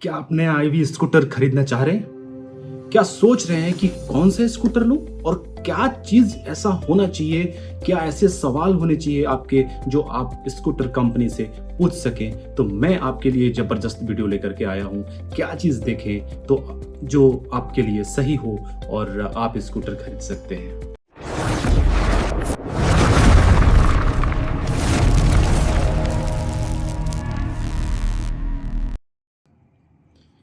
क्या आप नया ईवी स्कूटर खरीदना चाह रहे हैं? क्या सोच रहे हैं कि कौन सा स्कूटर लूं और क्या चीज ऐसा होना चाहिए, क्या ऐसे सवाल होने चाहिए आपके जो आप स्कूटर कंपनी से पूछ सकें? तो मैं आपके लिए जबरदस्त वीडियो लेकर के आया हूं। क्या चीज देखें तो जो आपके लिए सही हो और आप स्कूटर खरीद सकते हैं।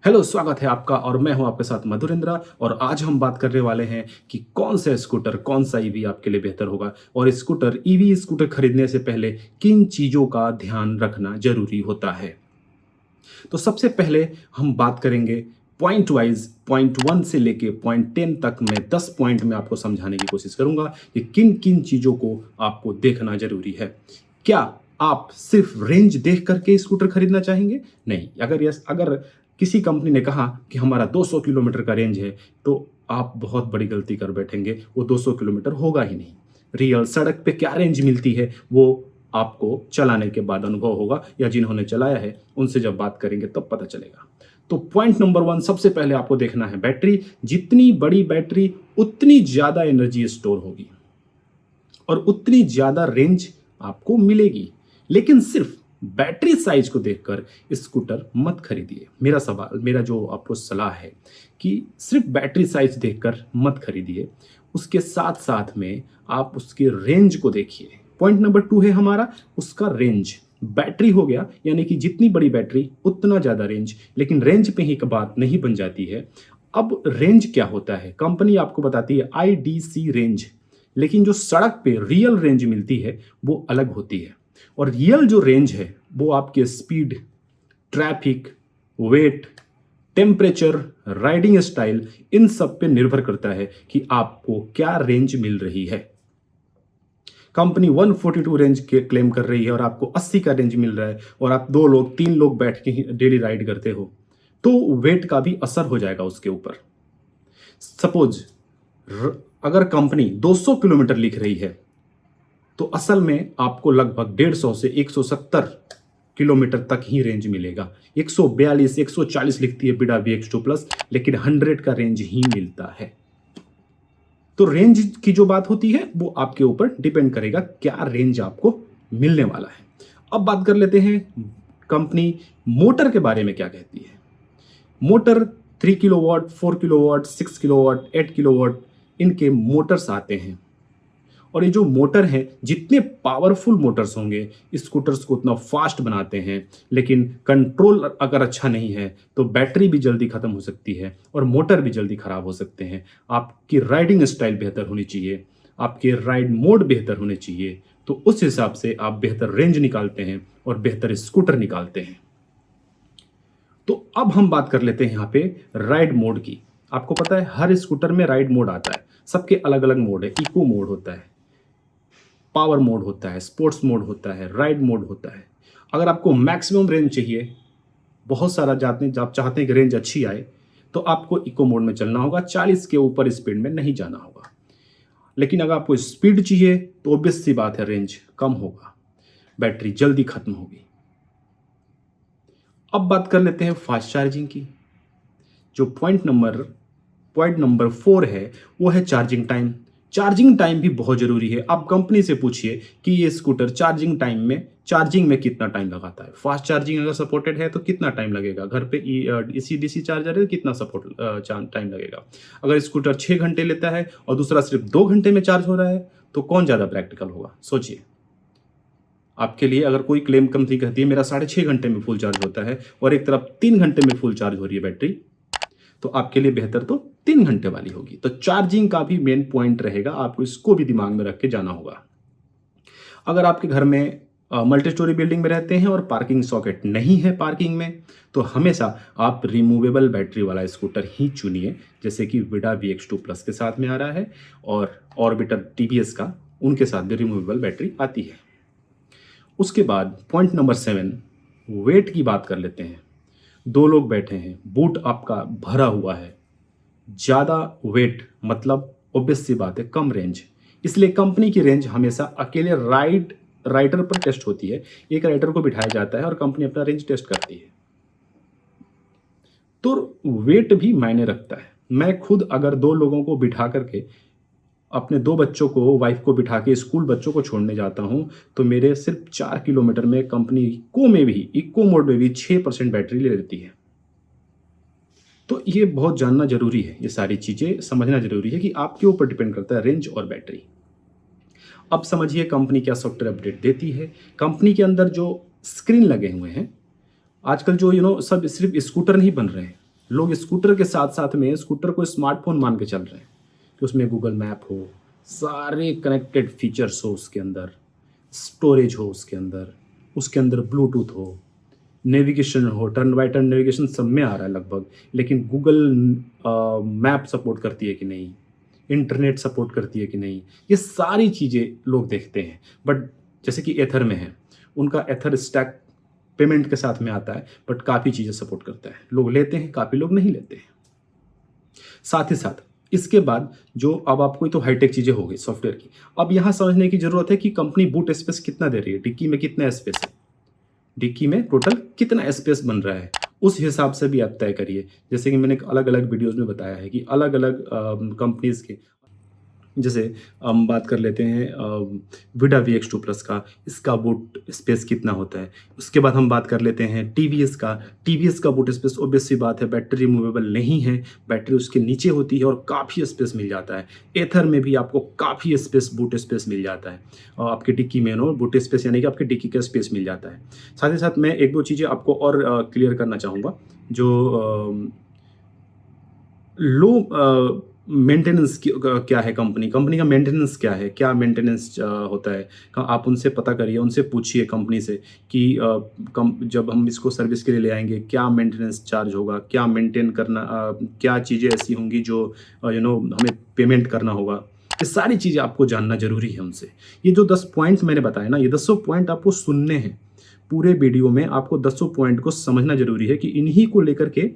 हेलो, स्वागत है आपका और मैं हूं आपके साथ मधुरेंद्र। और आज हम बात करने वाले हैं कि कौन सा स्कूटर, कौन सा ईवी आपके लिए बेहतर होगा और स्कूटर ईवी स्कूटर खरीदने से पहले किन चीज़ों का ध्यान रखना जरूरी होता है। तो सबसे पहले हम बात करेंगे पॉइंट वाइज, पॉइंट 1 से लेके पॉइंट 10 तक मैं 10 पॉइंट में आपको समझाने की कोशिश करूंगा कि किन किन चीज़ों को आपको देखना जरूरी है। क्या आप सिर्फ रेंज देख करके स्कूटर खरीदना चाहेंगे? नहीं। अगर किसी कंपनी ने कहा कि हमारा 200 किलोमीटर का रेंज है तो आप बहुत बड़ी गलती कर बैठेंगे। वो 200 किलोमीटर होगा ही नहीं। रियल सड़क पे क्या रेंज मिलती है वो आपको चलाने के बाद अनुभव होगा, या जिन्होंने चलाया है उनसे जब बात करेंगे तब पता चलेगा। तो पॉइंट नंबर 1, सबसे पहले आपको देखना है बैटरी। जितनी बड़ी बैटरी उतनी ज्यादा एनर्जी स्टोर होगी और उतनी ज्यादा रेंज आपको मिलेगी। लेकिन सिर्फ बैटरी साइज को देखकर स्कूटर मत खरीदिए। मेरा जो आपको सलाह है कि सिर्फ बैटरी साइज देखकर मत खरीदिए, उसके साथ साथ में आप उसके रेंज को देखिए। पॉइंट नंबर 2 है हमारा उसका रेंज। बैटरी हो गया, यानी कि जितनी बड़ी बैटरी उतना ज्यादा रेंज, लेकिन रेंज पे ही बात नहीं बन जाती है। अब रेंज क्या होता है? कंपनी आपको बताती है IDC रेंज, लेकिन जो सड़क पे रियल रेंज मिलती है वो अलग होती है। और रियल जो रेंज है वो आपके speed, traffic, weight, temperature, riding style, इन सब पे निर्भर करता है कि आपको क्या रेंज मिल रही है। कंपनी 142 रेंज के क्लेम कर रही है और आपको 80 का रेंज मिल रहा है और आप 2 लोग 3 लोग बैठ के ही डेली राइड करते हो, तो वेट का भी असर हो जाएगा उसके ऊपर। सपोज अगर कंपनी 200 किलोमीटर लिख रही है तो असल में आपको लगभग 150 से 170 किलोमीटर तक ही रेंज मिलेगा। 142 140 लिखती है बिडा VX2 प्लस, लेकिन 100 का रेंज ही मिलता है। तो रेंज की जो बात होती है वो आपके ऊपर डिपेंड करेगा क्या रेंज आपको मिलने वाला है। अब बात कर लेते हैं कंपनी मोटर के बारे में क्या कहती है। Motor 3 kilowatt, 4 kilowatt, 6 kilowatt, 8 kilowatt, इनके मोटर्स आते हैं। और ये जो मोटर हैं, जितने पावरफुल मोटर्स होंगे स्कूटर्स को उतना फास्ट बनाते हैं। लेकिन कंट्रोल अगर अच्छा नहीं है तो बैटरी भी जल्दी खत्म हो सकती है और मोटर भी जल्दी खराब हो सकते हैं। आपकी राइडिंग स्टाइल बेहतर होनी चाहिए, आपके राइड मोड बेहतर होने चाहिए, तो उस हिसाब से आप बेहतर रेंज निकालते हैं और बेहतर स्कूटर निकालते हैं। तो अब हम बात कर लेते हैं यहाँ पे राइड मोड की। आपको पता है हर स्कूटर में राइड मोड आता है, सबके अलग अलग मोड है। इको मोड होता है, पावर मोड होता है, स्पोर्ट्स मोड होता है, राइड मोड होता है। अगर आपको मैक्सिमम रेंज चाहिए, बहुत सारा जाते आप चाहते हैं कि रेंज अच्छी आए, तो आपको इको मोड में चलना होगा। 40 के ऊपर स्पीड में नहीं जाना होगा। लेकिन अगर आपको स्पीड चाहिए तो ऑब्वियस सी बात है रेंज कम होगा, बैटरी जल्दी खत्म होगी। अब बात कर लेते हैं फास्ट चार्जिंग की। जो पॉइंट नंबर 4 है वो है चार्जिंग टाइम। चार्जिंग टाइम भी बहुत जरूरी है। आप कंपनी से पूछिए कि ये स्कूटर चार्जिंग में कितना टाइम लगाता है। फास्ट चार्जिंग अगर सपोर्टेड है तो कितना टाइम लगेगा, घर पे इसी DC चार्जर है तो कितना टाइम लगेगा। अगर स्कूटर 6 घंटे लेता है और दूसरा सिर्फ 2 घंटे में चार्ज हो रहा है तो कौन ज़्यादा प्रैक्टिकल होगा, सोचिए। आपके लिए अगर कोई क्लेम कंपनी कहती है मेरा 6.5 घंटे में फुल चार्ज होता है और एक तरफ 3 घंटे में फुल चार्ज हो रही है बैटरी, तो आपके लिए बेहतर तो 3 घंटे वाली होगी। तो चार्जिंग का भी मेन पॉइंट रहेगा, आपको इसको भी दिमाग में रख के जाना होगा। अगर आपके घर में मल्टी स्टोरी बिल्डिंग में रहते हैं और पार्किंग सॉकेट नहीं है पार्किंग में, तो हमेशा आप रिमूवेबल बैटरी वाला स्कूटर ही चुनिए, जैसे कि विडा VX2 प्लस के साथ में आ रहा है और ऑर्बिटर TVS का, उनके साथ भी रिमूवेबल बैटरी आती है। उसके बाद पॉइंट नंबर 7, वेट की बात कर लेते हैं। 2 लोग बैठे हैं, बूट आपका भरा हुआ है, ज़्यादा वेट मतलब ऑब्वियस सी बात है कम रेंज। इसलिए कंपनी की रेंज हमेशा अकेले राइडर पर टेस्ट होती है। एक राइडर को बिठाया जाता है और कंपनी अपना रेंज टेस्ट करती है। तो वेट भी मायने रखता है। मैं खुद अगर 2 लोगों को बिठा करके अपने 2 बच्चों को, वाइफ़ को बिठा के स्कूल बच्चों को छोड़ने जाता हूँ, तो मेरे सिर्फ़ 4 किलोमीटर में कंपनी इको मोड में भी 6% बैटरी ले लेती है। तो ये बहुत जानना ज़रूरी है, ये सारी चीज़ें समझना ज़रूरी है कि आपके ऊपर डिपेंड करता है रेंज और बैटरी। अब समझिए कंपनी क्या सॉफ्टवेयर अपडेट देती है। कंपनी के अंदर जो स्क्रीन लगे हुए हैं, आजकल जो सब सिर्फ़ स्कूटर नहीं बन रहे हैं। लोग स्कूटर के साथ-साथ में स्कूटर को स्मार्टफ़ोन मान के चल रहे हैं, कि उसमें गूगल मैप हो, सारे कनेक्टेड फीचर्स हो उसके अंदर, स्टोरेज हो उसके अंदर ब्लूटूथ हो, नेविगेशन हो, टर्न बाय टर्न नेविगेशन सब में आ रहा है लगभग, लेकिन गूगल मैप सपोर्ट करती है कि नहीं, इंटरनेट सपोर्ट करती है कि नहीं, ये सारी चीज़ें लोग देखते हैं। बट जैसे कि एथर में है, उनका एथर स्टैक पेमेंट के साथ में आता है, बट काफ़ी चीज़ें सपोर्ट करता है। लोग लेते हैं, काफ़ी लोग नहीं लेते हैं। साथ ही साथ इसके बाद जो अब आपको तो हाईटेक चीज़ें हो गई सॉफ्टवेयर की। अब यहाँ समझने की ज़रूरत है कि कंपनी बूट स्पेस कितना दे रही है, डिक्की में कितना स्पेस है, डिक्की में टोटल कितना स्पेस बन रहा है, उस हिसाब से भी आप तय करिए। जैसे कि मैंने अलग-अलग वीडियोज़ में बताया है कि अलग-अलग कंपनीज़ के, जैसे हम बात कर लेते हैं विडा VX2 प्लस का, इसका बूट स्पेस कितना होता है। उसके बाद हम बात कर लेते हैं टीवीएस का बूट स्पेस ऑब्वियस सी बात है, बैटरी रिमूवेबल नहीं है, बैटरी उसके नीचे होती है और काफ़ी स्पेस मिल जाता है। एथर में भी आपको काफ़ी स्पेस, बूट स्पेस मिल जाता है और आपकी डिक्की में बूट स्पेस यानी कि आपकी डिक्की का स्पेस मिल जाता है। साथ ही साथ मैं 1-2 चीज़ें आपको और क्लियर करना चाहूँगा, जो लो मेंटेनेंस क्या है, कंपनी का मेंटेनेंस क्या है, क्या मेंटेनेंस होता है, आप उनसे पता करिए, उनसे पूछिए कंपनी से कि जब हम इसको सर्विस के लिए ले आएंगे क्या मेंटेनेंस चार्ज होगा, क्या मेंटेन करना, क्या चीज़ें ऐसी होंगी जो हमें पेमेंट करना होगा। ये सारी चीज़ें आपको जानना ज़रूरी है उनसे। ये जो 10 पॉइंट्स मैंने बताए ना, ये 10 पॉइंट आपको सुनने हैं। पूरे वीडियो में आपको 10 पॉइंट को समझना ज़रूरी है कि इन्हीं को लेकर के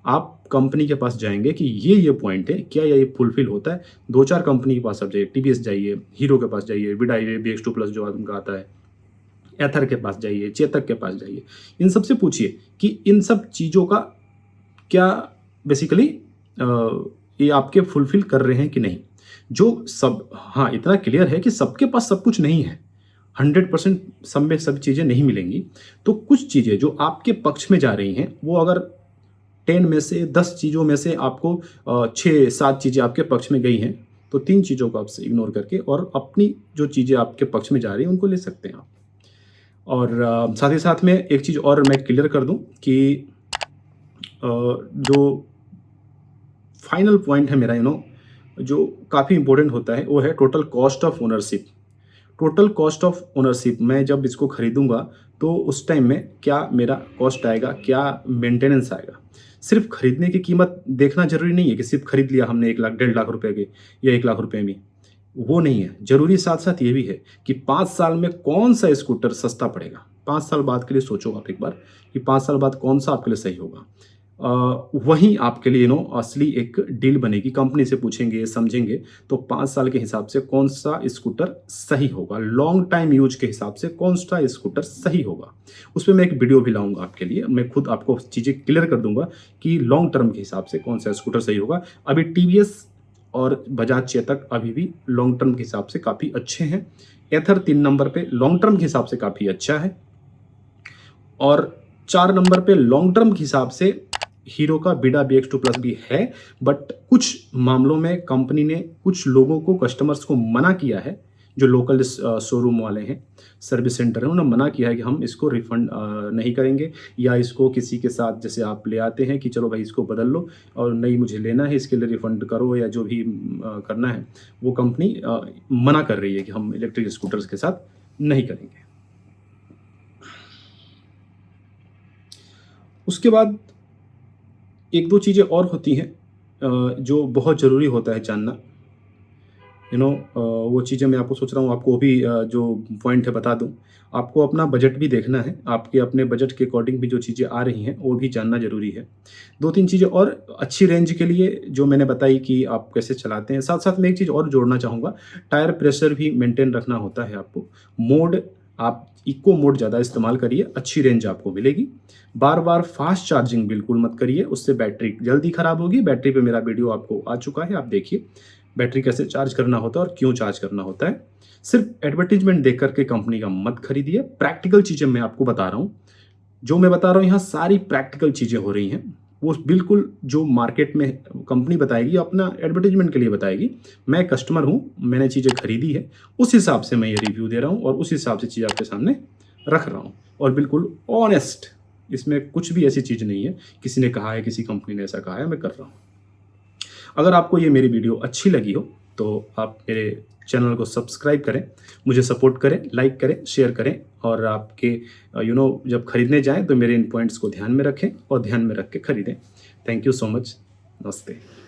आप कंपनी के पास जाएँगे कि ये पॉइंट है, क्या ये फुलफ़िल होता है? 2-4 कंपनी के पास आप जाइए, टीवीएस जाइए, हीरो के पास जाइए, विडा VX2 प्लस जो उनका आता है, एथर के पास जाइए, चेतक के पास जाइए। इन सबसे पूछिए कि इन सब चीज़ों का क्या बेसिकली ये आपके फुलफ़िल कर रहे हैं कि नहीं? जो सब, हाँ, इतना क्लियर है कि सबके पास सब कुछ नहीं है। 100% सब में सब चीज़ें नहीं मिलेंगी। तो कुछ चीज़ें जो आपके पक्ष में जा रही हैं, वो अगर 10 में से 10 चीज़ों में से आपको 6-7 चीज़ें आपके पक्ष में गई हैं, तो 3 चीज़ों को आप इग्नोर करके और अपनी जो चीज़ें आपके पक्ष में जा रही हैं, उनको ले सकते हैं आप। और साथ ही साथ में एक चीज़ और मैं क्लियर कर दूँ कि जो फाइनल पॉइंट है मेरा, जो काफ़ी इम्पोर्टेंट होता है, वो है total cost of ownership. Total cost of ownership, मैं जब इसको खरीदूँगा तो उस टाइम में क्या मेरा कॉस्ट आएगा, क्या मेंटेनेंस आएगा। सिर्फ खरीदने की कीमत देखना ज़रूरी नहीं है कि सिर्फ खरीद लिया हमने 1 लाख, 1.5 लाख रुपए के या 1 लाख रुपए में, वो नहीं है। ज़रूरी साथ-साथ ये भी है कि 5 साल में कौन-सा स्कूटर सस्ता पड़ेगा। 5 साल बाद के लिए सोचो आप एक बार कि 5 साल बाद कौन-सा आपके लिए सही होगा। वहीं आपके लिए असली एक डील बनेगी। कंपनी से पूछेंगे, समझेंगे, तो 5 साल के हिसाब से कौन-सा स्कूटर सही होगा, लॉन्ग टाइम यूज़ के हिसाब से कौन-सा स्कूटर सही होगा। उसपे मैं एक वीडियो भी लाऊँगा आपके लिए। मैं खुद आपको चीज़ें क्लियर कर दूँगा कि लॉन्ग टर्म के हिसाब से कौन-सा स्कूटर सही होगा। अभी टीवीएस और बजाज चेतक अभी भी लॉन्ग टर्म के हिसाब से काफ़ी अच्छे हैं। एथर 3 नंबर पे लॉन्ग टर्म के हिसाब से काफ़ी अच्छा है और 4 नंबर पे लॉन्ग टर्म के हिसाब से हीरो का विडा VX2 प्लस भी है। बट कुछ मामलों में कंपनी ने कुछ लोगों को, कस्टमर्स को मना किया है, जो लोकल शोरूम वाले हैं, सर्विस सेंटर है, उन्होंने मना किया है कि हम इसको रिफंड नहीं करेंगे, या इसको किसी के साथ जैसे आप ले आते हैं कि चलो भाई इसको बदल लो और नहीं मुझे लेना है, इसके लिए रिफंड करो या जो भी करना है, वो कंपनी मना कर रही है कि हम इलेक्ट्रिक स्कूटर्स के साथ नहीं करेंगे। उसके बाद 1-2 चीज़ें और होती हैं जो बहुत ज़रूरी होता है जानना। वो चीज़ें मैं आपको सोच रहा हूँ, आपको भी जो पॉइंट है बता दूँ। आपको अपना बजट भी देखना है, आपके अपने बजट के अकॉर्डिंग भी जो चीज़ें आ रही हैं, वो भी जानना ज़रूरी है। 2-3 चीज़ें और अच्छी रेंज के लिए जो मैंने बताई कि आप कैसे चलाते हैं। साथ-साथ मैं एक चीज़ और जोड़ना चाहूँगा, टायर प्रेशर भी मेंटेन रखना होता है आपको। मोड आप इको मोड ज़्यादा इस्तेमाल करिए, अच्छी रेंज आपको मिलेगी। बार बार फास्ट चार्जिंग बिल्कुल मत करिए, उससे बैटरी जल्दी ख़राब होगी। बैटरी पे मेरा वीडियो आपको आ चुका है, आप देखिए बैटरी कैसे चार्ज करना होता है और क्यों चार्ज करना होता है। सिर्फ एडवर्टीजमेंट देख करके कंपनी का मत खरीदिए। प्रैक्टिकल चीज़ें मैं आपको बता रहा हूँ, जो मैं बता रहा हूँ यहाँ सारी प्रैक्टिकल चीज़ें हो रही हैं। वो बिल्कुल जो मार्केट में कंपनी बताएगी अपना एडवर्टीजमेंट के लिए बताएगी। मैं कस्टमर हूँ, मैंने चीज़ें खरीदी है, उस हिसाब से मैं ये रिव्यू दे रहा हूँ और उस हिसाब से चीज़ आपके सामने रख रहा हूँ और बिल्कुल ऑनेस्ट। इसमें कुछ भी ऐसी चीज़ नहीं है किसी ने कहा है, किसी कंपनी ने ऐसा कहा है, मैं कर रहा हूँ। अगर आपको ये मेरी वीडियो अच्छी लगी हो तो आप मेरे चैनल को सब्सक्राइब करें, मुझे सपोर्ट करें, लाइक करें, शेयर करें और आपके जब खरीदने जाएं तो मेरे इन पॉइंट्स को ध्यान में रखें और ध्यान में रख के खरीदें। Thank you so much. नमस्ते।